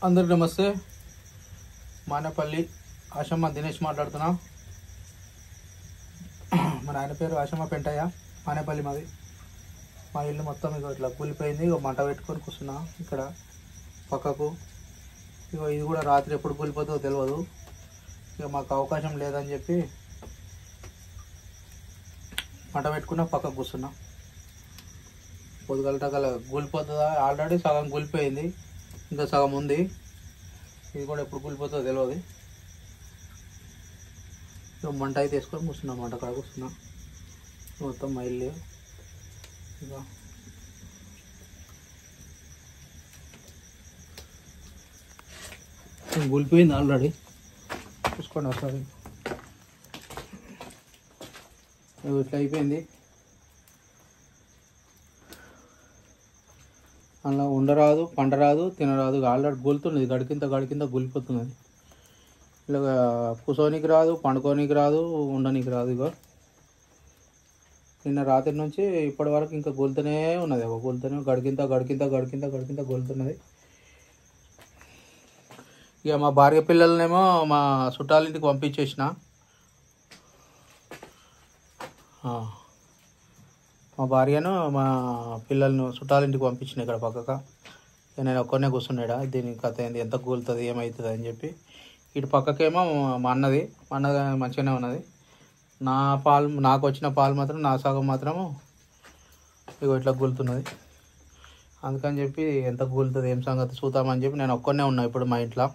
అందరికి నమస్తే. మానేపల్లి ఆశమ్మ దినేష్ మాట్లాడుతున్నా. మన ఆయన పేరు ఆశమ్మ పెంటయ్య. మానేపల్లి మాది. మా ఇల్లు మొత్తం ఇక ఇట్లా కూలిపోయింది. ఇక మంట పెట్టుకొని కూర్చున్నా ఇక్కడ పక్కకు. ఇక ఇది కూడా రాత్రి ఎప్పుడు కూలిపోతుందో తెలియదు. ఇక మాకు అవకాశం లేదని చెప్పి మంట పెట్టుకున్నా పక్కకు కూర్చున్నా. పొద్దుగల కూలిపోతుందా? ఆల్రెడీ సగం కూలిపోయింది, ఇంకా సగం ఉంది. ఇది కూడా ఎప్పుడు కూలిపోతుందో తెలియదు. ఇక మంట అయితే వేసుకొని కూర్చున్నా. మంట కాడ కూర్చున్నా. మొత్తం మా ఇల్లు ఇక కూలిపోయింది ఆల్రెడీ. చూసుకోండి ఒకసారి. ఇట్లా అయిపోయింది. అలా ఉండరాదు, పండరాదు, తినరాదు. ఆల్రెడీ గొలుతున్నది. గడికింత గొలిపోతున్నది. ఇలా కూర్చోనికి రాదు, పండుకోనికి రాదు, ఉండనికి రాదు. ఇగో నిన్న రాత్రి నుంచి ఇప్పటి వరకు ఇంకా గొలుతూనే ఉన్నది. గొలుతూనే గడికింత గొలుతున్నది. ఇక మా భార్య పిల్లలనేమో మా చుట్టాలింటికి పంపించేసిన. మా భార్యను మా పిల్లలను చుట్టాలింటికి పంపించిన ఇక్కడ పక్కక. నేను ఒక్కనే కూర్చున్నాడా, దీని కథ ఏంది, ఎంత కూలుతుంది, ఏమవుతుంది అని చెప్పి. ఇటు పక్కకేమో మా అన్నది మంచిగానే ఉన్నది. నాకు వచ్చిన పాలు మాత్రం, నా సగం మాత్రము ఇగో ఇట్లా కూలుతున్నది. అందుకని చెప్పి ఎంత కూలుతుంది, ఏం సంగతి చూద్దామని చెప్పి నేను ఒక్కనే ఉన్నా ఇప్పుడు మా ఇంట్లో.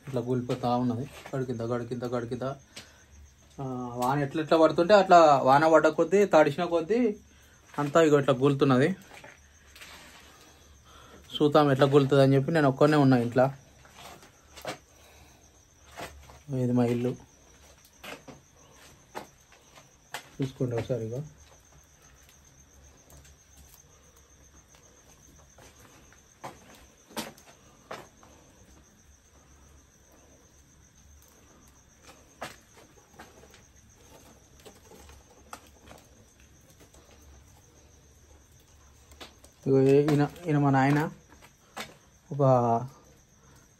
ఇట్లా కూలిపోతూ ఉన్నది. గడికింత వాన ఎట్లా పడుతుంటే అట్లా వాన పడ్డ కొద్దీ, తడిసిన కొద్దీ అంతా ఇగో ఇట్లా కూలుతున్నది. చూద్దాం ఎట్లా కూలుతుంది అని చెప్పి నేను ఒక్కనే ఉన్నా ఇంట్లో. ఇది మా ఇల్లు, చూసుకోండి ఒకసారి. ఇక ఈయన మా నాయన ఒక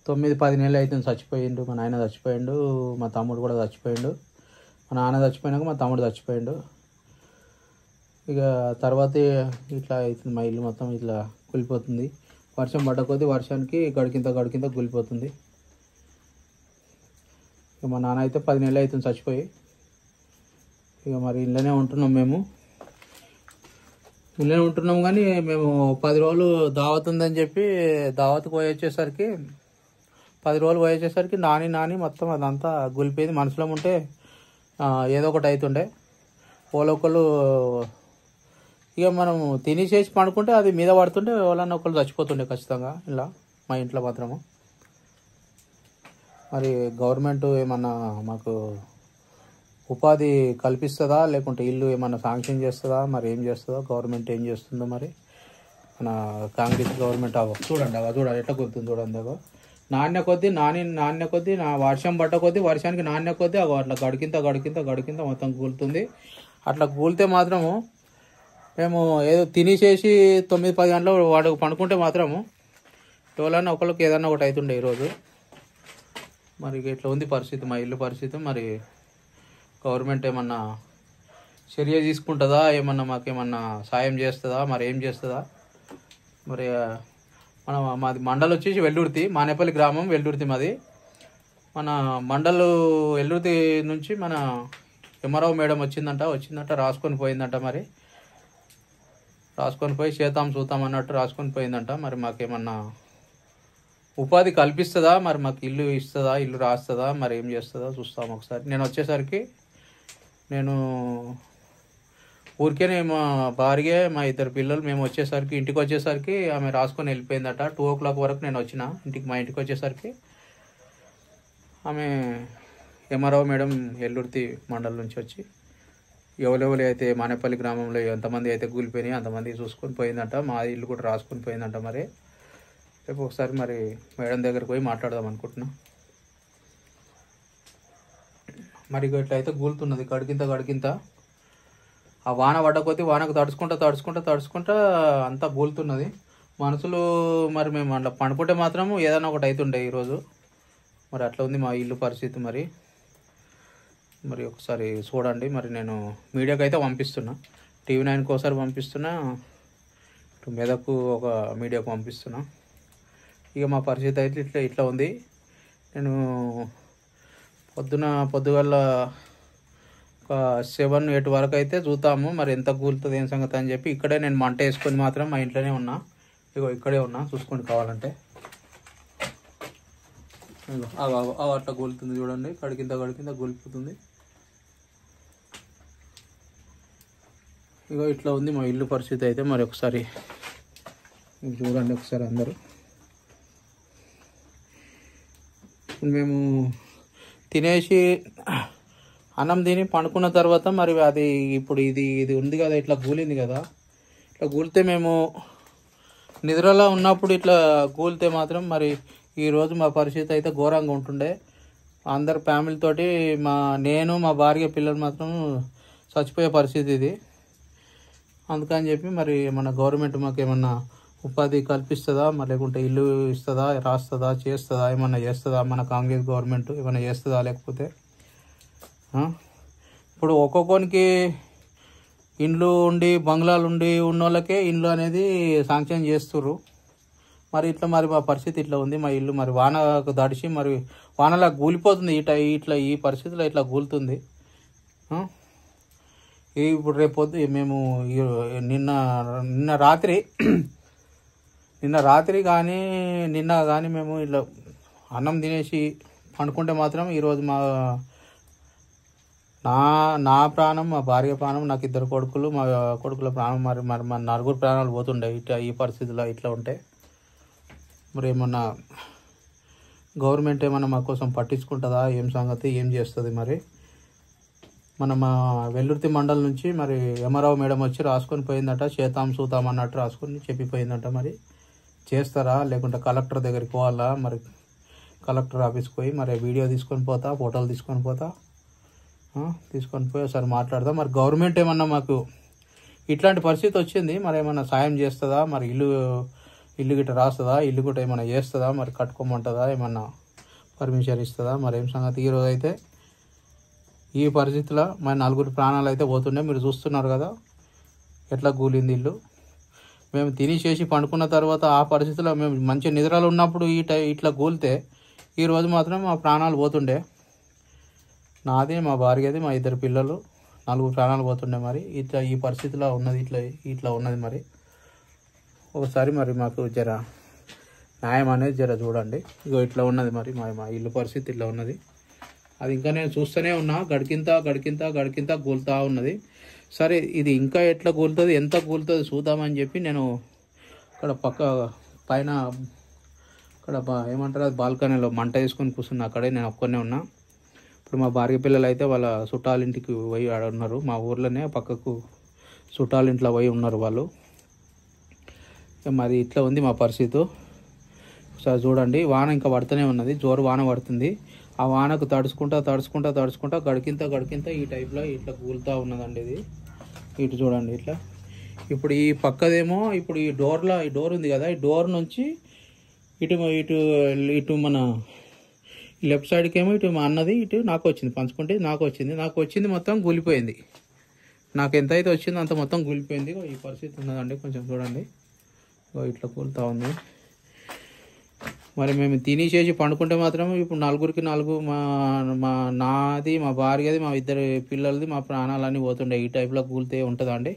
9-10 నెలలు అవుతుంది చచ్చిపోయిండు. మా నాయన చచ్చిపోయిండు, మా తమ్ముడు కూడా చచ్చిపోయిండు. మా నాన్న చచ్చిపోయినాక మా తమ్ముడు చచ్చిపోయిండు. ఇక తర్వాత ఇట్లా అవుతుంది. మా ఇల్లు మొత్తం ఇట్లా కూలిపోతుంది. వర్షం పడ్డ కొద్దీ వర్షానికి గడికింత కూలిపోతుంది. ఇక మా నాన్న అయితే 10 నెలలు అవుతుంది చచ్చిపోయి. ఇక మరి ఇళ్ళనే ఉంటున్నాం. మేము ఇళ్ళనే ఉంటున్నాం కానీ మేము 10 రోజులు దావత్ ఉందని చెప్పి దావత్కి పోయి వచ్చేసరికి 10 రోజులు పోయి వచ్చేసరికి నాని మొత్తం అదంతా గులిపోయింది. మనసులో ఉంటే ఏదో ఒకటి అవుతుండే. ఒకళ్ళు ఇక మనం తినేసేసి పండుకుంటే అది మీద పడుతుంటే ఎవరన్నా ఒకళ్ళు చచ్చిపోతుండే ఖచ్చితంగా. ఇలా మా ఇంట్లో మాత్రము. మరి గవర్నమెంట్ ఏమన్నా మాకు ఉపాధి కల్పిస్తుందా, లేకుంటే ఇల్లు ఏమన్నా శాంక్షన్ చేస్తుందా, మరి ఏం చేస్తుందో, గవర్నమెంట్ ఏం చేస్తుందో. మరి మన కాంగ్రెస్ గవర్నమెంట్ చూడండి ఎట్లా కుదురుతుంది చూడండి. నాణ్య కొద్దీ నా వర్షం పడ్డ కొద్దీ, వర్షానికి నాణ్య కొద్దీ అట్లా గడికింత మొత్తం కూలుతుంది. అట్లా కూలితే మాత్రము మేము ఏదో తినేసేసి 9-10 గంటలు వాడు పండుకుంటే మాత్రము ఎవరన్నా ఒకళ్ళకి ఏదన్నా ఒకటి అవుతుండే ఈరోజు. మరి ఇట్లా ఉంది పరిస్థితి, మా ఇల్లు పరిస్థితి. మరి గవర్నమెంట్ ఏమన్నా చర్య తీసుకుంటుందా, ఏమన్నా మాకేమన్నా సాయం చేస్తుందా, మరి ఏం చేస్తుందా. మరి మాది మండల్ వచ్చేసి వెల్లుర్తి, మానేపల్లి గ్రామం వెల్లుర్తి మాది. మన మండల్ వెల్లుర్తి నుంచి మన ఎంఆర్ఓ మేడం వచ్చిందంట రాసుకొని పోయిందంట. మరి రాసుకొని పోయి చూతాం అన్నట్టు రాసుకొని పోయిందంట. మరి మాకేమన్నా ఉపాధి కల్పిస్తుందా, మరి మాకు ఇల్లు ఇస్తుందా, ఇల్లు రాస్తుందా, మరి ఏం చేస్తుందో చూస్తాం ఒకసారి. నేను ఊరికేనే మా భార్య, మా 2 పిల్లలు మేము ఇంటికి వచ్చేసరికి ఆమె రాసుకొని వెళ్ళిపోయిందట. 2 o'clock వరకు నేను వచ్చిన మా ఇంటికి వచ్చేసరికి ఆమె ఎంఆర్ఓ మేడం ఎల్లుర్తి మండలం నుంచి వచ్చి ఎవరెవరు అయితే మానేపల్లి గ్రామంలో ఎంతమంది అయితే కూలిపోయినాయి అంతమంది చూసుకొని పోయిందంట. మా ఇల్లు కూడా రాసుకొని పోయిందంట. మరి రేపు ఒకసారి మరి మేడం దగ్గరికి పోయి మాట్లాడదాం అనుకుంటున్నా. మరి ఇట్లా అయితే కూలుతున్నది గడికింత ఆ వాన పడ్డ కొద్దీ వానకు తడుచుకుంటా అంతా గూలుతున్నది. మనుషులు మరి మేము అట్లా పండుకుంటే మాత్రం ఏదైనా ఒకటి అవుతుండే ఈరోజు. మరి అట్లా ఉంది మా ఇల్లు పరిస్థితి. మరి ఒకసారి చూడండి. మరి నేను మీడియాకి అయితే పంపిస్తున్నా, TV9కి ఒకసారి పంపిస్తున్నా, ఇటు మెదకు ఒక మీడియాకు పంపిస్తున్నా. ఇక మా పరిస్థితి అయితే ఇట్లా ఉంది. నేను పొద్దుగల ఒక 7-8 వరకు అయితే చూద్దాము మరి ఎంత కూలుతుంది ఏం సంగతి అని చెప్పి ఇక్కడే నేను మంట వేసుకొని మాత్రం మా ఇంట్లోనే ఉన్నా. ఇగో ఇక్కడే ఉన్నా, చూసుకోండి కావాలంటే. అట్లా గూలుతుంది చూడండి, కడికింత గూలిపోతుంది. ఇగో ఇట్లా ఉంది మా ఇల్లు పరిస్థితి అయితే. మరి ఒకసారి చూడండి ఒకసారి అందరూ. మేము తినేసి అన్నం తిని పండుకున్న తర్వాత మరి అది ఇప్పుడు ఇది ఉంది కదా, ఇట్లా గూలింది కదా. ఇట్లా గూలితే మేము నిద్రలో ఉన్నప్పుడు ఇట్లా గూలితే మాత్రం మరి ఈరోజు మా పరిస్థితి అయితే ఘోరంగా ఉంటుండే. అందరు ఫ్యామిలీతోటి నేను మా భార్య పిల్లలు మాత్రం చచ్చిపోయే పరిస్థితి ఇది. అందుకని చెప్పి మరి మన గవర్నమెంట్ మాకు ఏమన్నా ఉపాధి కల్పిస్తుందా, మరి లేకుంటే ఇల్లు ఇస్తుందా, రాస్తుందా, చేస్తుందా, ఏమన్నా చేస్తుందా మన కాంగ్రెస్ గవర్నమెంట్ ఏమన్నా చేస్తుందా? లేకపోతే ఇప్పుడు ఒక్కొక్కరికి ఇండ్లు ఉండి బంగ్లాలు ఉండి ఉన్నోళ్ళకే ఇండ్లు అనేది శాంక్షన్ చేస్తుర్రు. మరి మరి మా పరిస్థితి ఇట్లా ఉంది. మా ఇల్లు మరి వానకు దడిచి మరి వానలా గూలిపోతుంది. ఇట్లా ఈ పరిస్థితిలో ఇట్లా గూలుతుంది. ఇప్పుడు రేపొద్దు మేము నిన్న రాత్రి కానీ మేము ఇట్లా అన్నం తినేసి పండుకుంటే మాత్రం ఈరోజు నా ప్రాణం, మా భార్య ప్రాణం, నాకు 2 కొడుకులు, మా కొడుకుల ప్రాణం, మరి మా 4 ప్రాణాలు పోతుండే ఈ పరిస్థితిలో ఇట్లా ఉంటే. మరి ఏమన్నా గవర్నమెంట్ ఏమన్నా మా కోసం పట్టించుకుంటుందా, ఏం సంగతి, ఏం చేస్తుంది? మరి మా వెల్లుర్తి మండలం నుంచి మరి ఎమరావు మేడం వచ్చి రాసుకొని పోయిందట, సూతాం అన్నట్టు రాసుకొని చెప్పిపోయిందట. మరి చేస్తారా లేకుంటే కలెక్టర్ దగ్గరికి పోవాలా? మరి కలెక్టర్ ఆఫీస్కి పోయి మరి వీడియో తీసుకొని పోతా, ఫోటోలు తీసుకొని పోయి ఒకసారి మాట్లాడదా. మరి గవర్నమెంట్ ఏమన్నా మాకు ఇట్లాంటి పరిస్థితి వచ్చింది, మరి ఏమన్నా సాయం చేస్తుందా? మరి ఇల్లు గిట్ట రాస్తుందా? ఇల్లు గిట్ట ఏమన్నా చేస్తుందా? మరి కట్టుకోమంటుందా? ఏమన్నా పర్మిషన్ ఇస్తుందా? మరి ఏం సంగతి? ఈరోజు అయితే ఈ పరిస్థితిలో మరి 4 ప్రాణాలు అయితే పోతున్నాయి. మీరు చూస్తున్నారు కదా ఎట్లా గూలింది ఇల్లు. మేము తినేసి పండుకున్న తర్వాత ఆ పరిస్థితిలో మేము మంచి నిద్రలో ఉన్నప్పుడు ఇట్లా గూలితే ఈరోజు మాత్రం మా ప్రాణాలు పోతుండే. నాది, మా భార్యది, మా 2 పిల్లలు, 4 ప్రాణాలు పోతుండే. మరి ఈ పరిస్థితిలో ఉన్నది, ఇట్లా ఉన్నది. మరి ఒకసారి మరి మాకు జర న్యాయం అనేది జర చూడండి. ఇగో ఇట్లా ఉన్నది మరి మా ఇల్లు పరిస్థితి ఇట్లా ఉన్నది. అది ఇంకా నేను చూస్తూనే ఉన్నా, గడికింత గూలుతా ఉన్నది. సరే ఇది ఇంకా ఎట్లా గూలుతుంది, ఎంత గూలుతుంది చూద్దామని చెప్పి నేను ఇక్కడ పైన ఇక్కడ ఏమంటారు అది బాల్కనీలో మంట వేసుకొని కూర్చున్నా. అక్కడే నేను ఒక్కనే ఉన్నా. ఇప్పుడు మా భార్య పిల్లలు అయితే వాళ్ళ చుట్టాలింటికి పోయి ఆడ ఉన్నారు. మా ఊర్లోనే పక్కకు చుట్టాలింట్లో పోయి ఉన్నారు వాళ్ళు. మరి ఇట్లా ఉంది మా పరిస్థితి. ఒకసారి చూడండి, వాన ఇంకా పడుతూనే ఉన్నది, జోరు వాన పడుతుంది. ఆ వానకు తడుచుకుంటా గడికింత ఈ టైప్లో ఇట్లా కూలుతూ ఉన్నదండి. ఇది ఇటు చూడండి ఇట్లా. ఇప్పుడు ఈ పక్కదేమో ఇప్పుడు ఈ డోర్ ఉంది కదా, ఈ డోర్ నుంచి ఇటు మన లెఫ్ట్ సైడ్కి ఏమో ఇటు మా అన్నది, ఇటు నాకు వచ్చింది, పంచుకుంటే నాకు వచ్చింది మొత్తం కూలిపోయింది. నాకు ఎంత అయితే వచ్చిందో అంత మొత్తం కూలిపోయింది. ఈ పరిస్థితి ఉన్నదండి, కొంచెం చూడండి ఇట్లా కూలుతూ ఉంది. మరి మేము తినేసేసి పండుకుంటే మాత్రం ఇప్పుడు 4కి 4 నాది, మా భార్యది, మా 2 పిల్లలది, మా ప్రాణాలన్నీ పోతుండే. ఈ టైప్లో కూలితే ఉంటుందా అండి?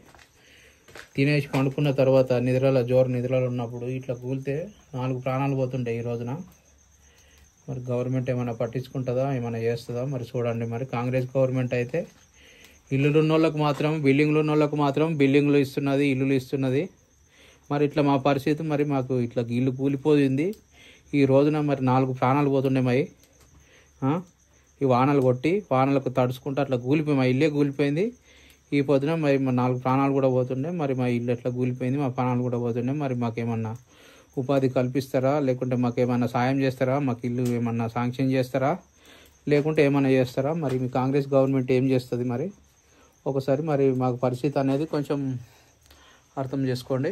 తినేసి పండుకున్న తర్వాత నిద్రలో ఉన్నప్పుడు ఇట్లా కూలితే 4 ప్రాణాలు పోతుండే ఈ రోజున. మరి గవర్నమెంట్ ఏమైనా పట్టించుకుంటుందా, ఏమైనా చేస్తుందా? మరి చూడండి. మరి కాంగ్రెస్ గవర్నమెంట్ అయితే ఇల్లులు ఉన్న వాళ్ళకు మాత్రం, బిల్డింగ్లు ఉన్న వాళ్ళకు మాత్రం బిల్డింగ్లు ఇస్తున్నది, ఇల్లులు ఇస్తున్నది. మరి ఇట్లా మా పరిస్థితి, మరి మాకు ఇట్లా ఇల్లు కూలిపోయింది ఈ రోజున. మరి 4 ప్రాణాలు పోతుండే మరి ఈ వానలు కొట్టి వానలకు తడుచుకుంటూ అట్లా కూలిపోయి మా ఇల్లే కూలిపోయింది. ఈ పొద్దున మరి 4 ప్రాణాలు కూడా పోతుండే. మరి మా ఇల్లు ఎట్లా కూలిపోయింది, మా ప్రాణాలు కూడా పోతుండే. మరి మాకేమన్నా ఉపాధి కల్పిస్తారా, లేకుంటే మాకేమన్నా సాయం చేస్తారా, మాకు ఇల్లు ఏమన్నా శాంక్షన్ చేస్తారా, లేకుంటే ఏమన్నా చేస్తారా? మరి మీ కాంగ్రెస్ గవర్నమెంట్ ఏం చేస్తుంది? మరి ఒకసారి మరి మాకు పరిస్థితి అనేది కొంచెం అర్థం చేసుకోండి.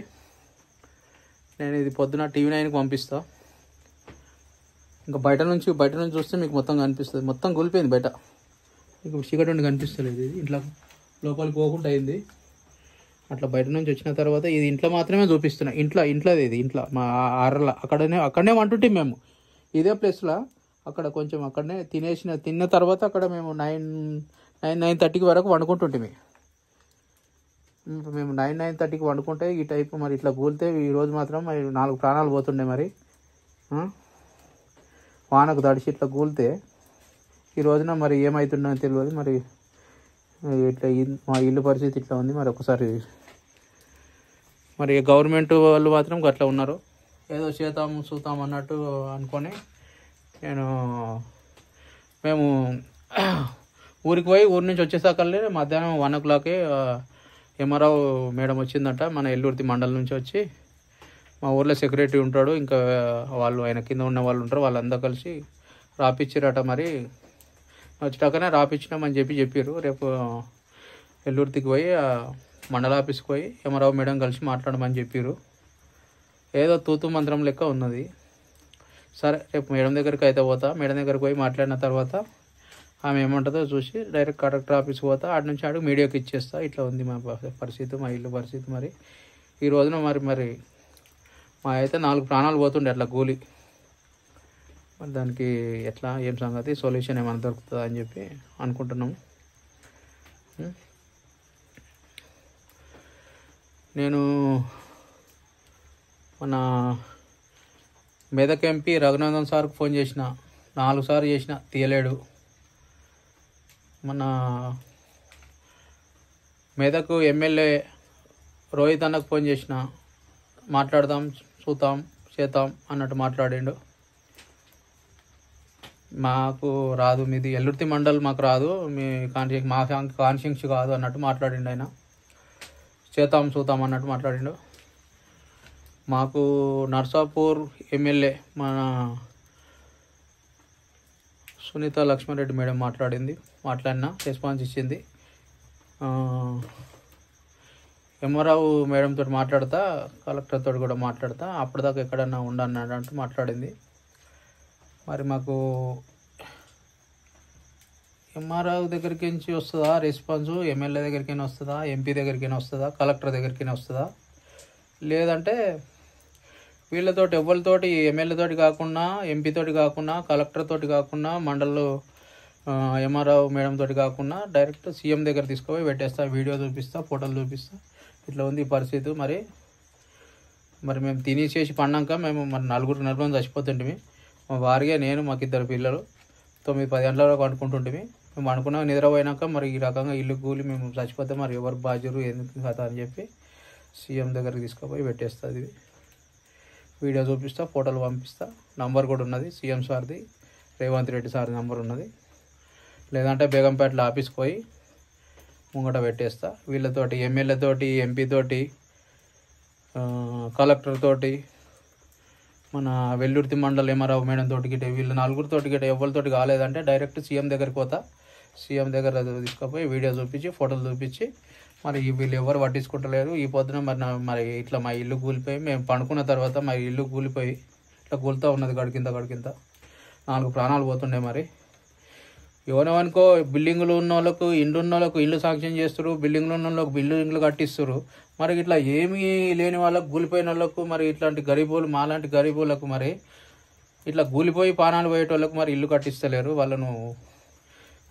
నేను ఇది పొద్దున TV9కి పంపిస్తా. ఇంకా బయట నుంచి చూస్తే మీకు మొత్తం కనిపిస్తుంది. మొత్తం కూలిపోయింది బయట. మీకు చీకటి ఉండి కనిపిస్తలేదు. ఇది ఇంట్లో లోపలికి పోకుండా అయింది. అట్లా బయట నుంచి వచ్చిన తర్వాత ఇది ఇంట్లో మాత్రమే చూపిస్తున్నా. ఇంట్లోది ఇది. ఇంట్లో మా ఆరల అక్కడనే వంటుంటే మేము ఇదే ప్లేస్లో అక్కడ కొంచెం అక్కడనే తిన్న తర్వాత అక్కడ మేము 9:30కి వరకు వండుకుంటుంటే మేము 9:30కి వండుకుంటే ఈ టైపు మరి ఇట్లా కూలితే ఈరోజు మాత్రం మరి 4 ప్రాణాలు పోతుండే. మరి వానకు తడిసి ఇట్లా కూలితే ఈ రోజున మరి ఏమవుతుందో తెలియదు. మరి ఇట్లా మా ఇల్లు పరిస్థితి ఇట్లా ఉంది. మరి ఒకసారి మరి గవర్నమెంట్ వాళ్ళు మాత్రం అట్లా ఉన్నారు. ఏదో చూతాం అన్నట్టు అనుకొని మేము ఊరికి పోయి ఊరి నుంచి వచ్చేసాకల్లే మధ్యాహ్నం 1 o'clockకి MRO మేడం వచ్చిందంట. మన ఎల్లూర్తి మండలం నుంచి వచ్చి మా ఊర్లో సెక్రటరీ ఉంటాడు, ఇంకా ఆయన కింద ఉన్న వాళ్ళు ఉంటారు, వాళ్ళందరూ కలిసి రాపిచ్చిరట. మరి వచ్చాకనే రాపిచ్చినామని చెప్పారు. రేపు ఎల్లూర్తికి పోయి మండల ఆఫీస్కి పోయి MRO మేడం కలిసి మాట్లాడమని చెప్పారు. ఏదో తూతు మంత్రం లెక్క ఉన్నది. సరే రేపు మేడం దగ్గరికి అయితే పోతా. మేడం దగ్గరికి పోయి మాట్లాడిన తర్వాత ఆమె ఏమంటుందో చూసి డైరెక్ట్ కలెక్టర్ ఆఫీస్కి పోతా. ఆడ నుంచి ఆడు మీడియాకి ఇచ్చేస్తా. ఇట్లా ఉంది మా పరిస్థితి, మా ఇల్లు పరిస్థితి. మరి ఈ రోజున మరి మా అయితే 4 ప్రాణాలు పోతుండే అట్లా కూలి. మరి దానికి ఎట్లా ఏం సంగతి, సొల్యూషన్ ఏమైనా దొరుకుతుందా అని చెప్పి అనుకుంటున్నాము. నేను మన మెదక్ MP రఘునందన్ సార్కి ఫోన్ చేసిన, 4 సార్లు చేసిన, తీయలేడు. మన మెదక్ ఎమ్మెల్యే రోహిత్ అన్నకు ఫోన్ చేసిన, మాట్లాడదాం, చూద్దాం, చేద్దాం అన్నట్టు మాట్లాడిండు. మాకు రాదు, మీది ఎల్లుర్తి మండల్, మాకు రాదు, మా కాన్షియన్స్ కాదు అన్నట్టు మాట్లాడిండు. ఆయన చేద్దాం చూద్దాం అన్నట్టు మాట్లాడిండు. మాకు నర్సాపూర్ ఎమ్మెల్యే మన సునీత లక్ష్మారెడ్డి మేడం మాట్లాడినా రెస్పాన్స్ ఇచ్చింది. MRO మేడంతో మాట్లాడతా, కలెక్టర్తో కూడా మాట్లాడతా, అప్పటిదాకా ఎక్కడన్నా ఉండన్నాడంటూ మాట్లాడింది. మరి మాకు MRO దగ్గరికి నుంచి వస్తుందా రెస్పాన్స్, ఎమ్మెల్యే దగ్గరికైనా వస్తుందా, MP దగ్గరికైనా వస్తుందా, కలెక్టర్ దగ్గరికైనా వస్తుందా, లేదంటే వీళ్ళతోటి ఎవరితోటి ఎమ్మెల్యే తోటి కాకుండా, MP తోటి కాకుండా, కలెక్టర్ తోటి కాకుండా, మండల్లో MRO మేడం తోటి కాకుండా డైరెక్ట్ CM దగ్గర తీసుకుపోయి పెట్టేస్తా, వీడియో చూపిస్తా, ఫోటోలు చూపిస్తా. ఇట్లా ఉంది పరిస్థితి. మరి మేము తినేసేసి పన్నాక మేము మరి నలుగురు చచ్చిపోతుంటే, మా భార్య, నేను, మాకు 2 పిల్లలు 9-10 గంటల వరకు అనుకుంటుంటే, మేము అనుకున్నాం. నిద్రపోయినాక మరి ఈ రకంగా ఇల్లు కూలి మేము చచ్చిపోతే మరి ఎవరు బాధ్యులు, ఎందుకు కథ అని చెప్పి CM దగ్గరికి తీసుకుపోయి పెట్టేస్తుంది. వీడియో చూపిస్తా, ఫోటోలు పంపిస్తా, నంబర్ కూడా ఉన్నది CM సార్ది, రేవంత్ రెడ్డి సార్ నంబర్ ఉన్నది. లేదంటే బేగంపేటలో ఆఫీస్కి పోయి ముంగట పెట్టేస్తా. వీళ్ళతోటి ఎమ్మెల్యే తోటి, MP తోటి, కలెక్టర్ తోటి, మన వెల్లుర్తి మండల్ MRO మేడం తోటి గిట్ట, వీళ్ళు 4 తోటి గిట్ట ఎవరితోటి కాలేదంటే డైరెక్ట్ CM దగ్గరికి పోతా. CM దగ్గర తీసుకుపోయి వీడియో చూపించి, ఫోటోలు చూపించి, మరి వీళ్ళు ఎవరు పట్టించుకుంటలేరు. ఈ పొద్దున మరి ఇట్లా మా ఇల్లు కూలిపోయి, మేము పండుకున్న తర్వాత మా ఇల్లు కూలిపోయి ఇట్లా కూలుతూ ఉన్నది గడికింత 4 ప్రాణాలు పోతుండే. మరి ఎవరెవనుకో బిల్డింగులు ఉన్న వాళ్ళకు, ఇండ్లు ఉన్న వాళ్ళకు ఇల్లు శాంక్షన్ చేస్తారు, బిల్డింగ్లు ఉన్న వాళ్ళకు బిల్డింగ్లు కట్టిస్తారు. మరి ఇట్లా ఏమీ లేని వాళ్ళకు, కూలిపోయిన వాళ్ళకు, మరి ఇట్లాంటి గరీబులు, మాలాంటి గరీబులకు మరి ఇట్లా కూలిపోయి ప్రాణాలు పోయేటోళ్ళకు మరి ఇల్లు కట్టిస్తలేరు, వాళ్ళను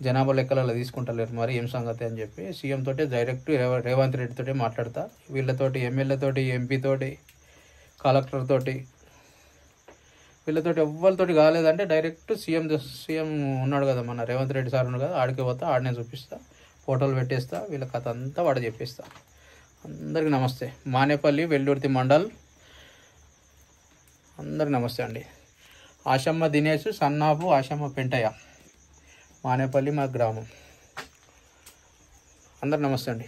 జనాభా లెక్కలలో తీసుకుంటలేరు. మరి ఏం సంగతి అని చెప్పి CM తోటి డైరెక్ట్ రేవంత్ రెడ్డి తోటి మాట్లాడతా. వీళ్ళతోటి ఎమ్మెల్యే తోటి, MP తోటి, కలెక్టర్ తోటి, వీళ్ళతోటి ఎవరితోటి కాలేదంటే డైరెక్ట్ CM ఉన్నాడు కదా, మన రేవంత్ రెడ్డి సార్ ఉన్నాడు కదా, ఆడికి పోతా, ఆడనే చూపిస్తా, ఫోటోలు పెట్టేస్తా, వీళ్ళ కథ అంతా వాడు చెప్పిస్తా. అందరికీ నమస్తే. మానేపల్లి, వెల్లుర్తి మండల్, అందరికి నమస్తే అండి. ఆశమ్మ దినేష్, సన్నాపు ఆశమ్మ పెంటయ్య, మానేపల్లి మా గ్రామం. అందరికి నమస్తే అండి.